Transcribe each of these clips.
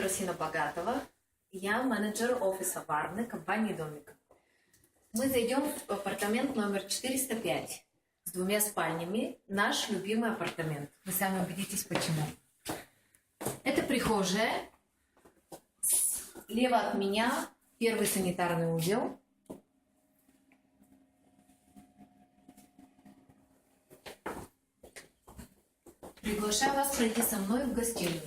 Расина Богатова. Я менеджер офиса Варны компании Домик. Мы зайдем в апартамент номер 405 с 2 спальнями. Наш любимый апартамент. Вы сами убедитесь, почему. Это прихожая. Слева от меня первый санитарный узел. Приглашаю вас пройти со мной в гостиную.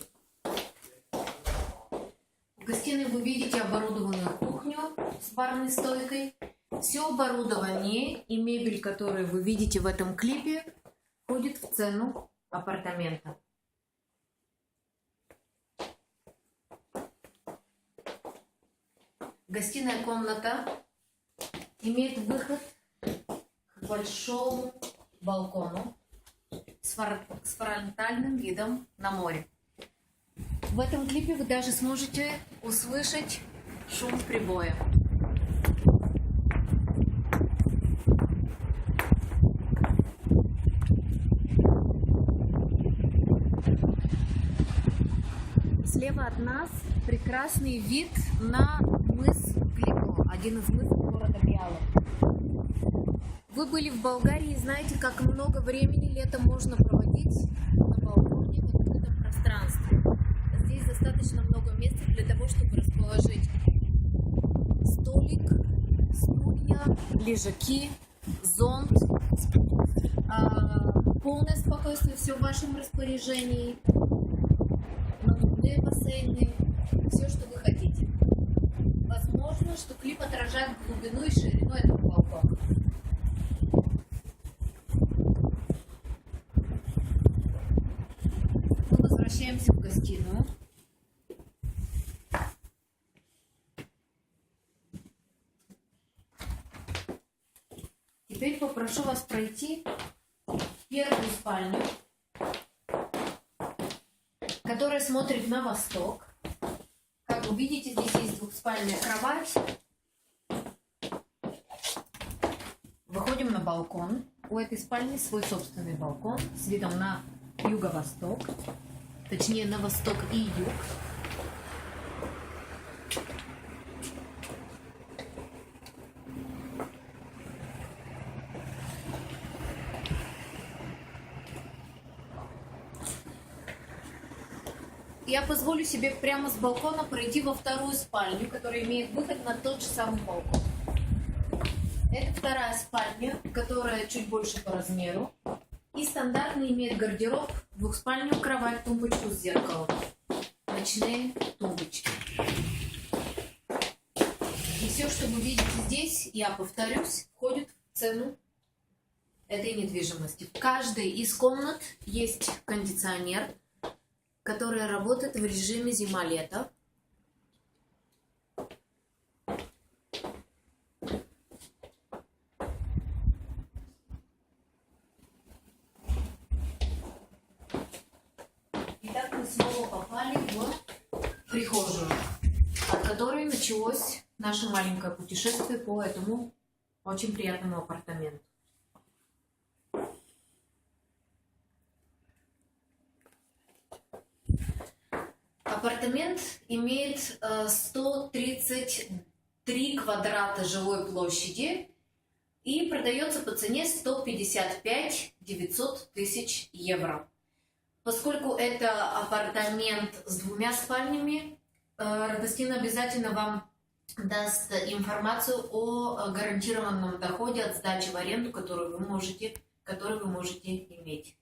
В гостиной вы видите оборудованную кухню с барной стойкой. Все оборудование и мебель, которые вы видите в этом клипе, входит в цену апартамента. Гостиная комната имеет выход к большому балкону с фронтальным видом на море. В этом клипе вы даже сможете услышать шум прибоя. Слева от нас прекрасный вид на мыс Глико, один из мысов города Бяла. Вы были в Болгарии и знаете, как много времени летом можно проводить на балконе в открытом пространстве. Здесь достаточно много места для того, чтобы расположить столик, стулья, лежаки, зонт, полное спокойствие, все в вашем распоряжении, надувные бассейны, все, что вы хотите. Возможно, что клип отражает глубину и ширину этого балкона. Мы возвращаемся в гостиную. Теперь попрошу вас пройти в первую спальню, которая смотрит на восток. Как вы видите, здесь есть двухспальная кровать. Выходим на балкон. У этой спальни свой собственный балкон с видом на юго-восток, точнее на восток и юг. Я позволю себе прямо с балкона пройти во вторую спальню, которая имеет выход на тот же самый балкон. Это вторая спальня, которая чуть больше по размеру. И стандартно имеет гардероб, двухспальную кровать, тумбочку с зеркалом, ночные тумбочки. И все, что вы видите здесь, я повторюсь, входит в цену этой недвижимости. В каждой из комнат есть кондиционер, которая работает в режиме зима-лето. Итак, мы снова попали в прихожую, от которой началось наше маленькое путешествие по этому очень приятному апартаменту. Апартамент имеет 133 квадрата жилой площади и продается по цене 155 900 тысяч евро. Поскольку это апартамент с 2 спальнями, Радостина обязательно вам даст информацию о гарантированном доходе от сдачи в аренду, который вы можете иметь.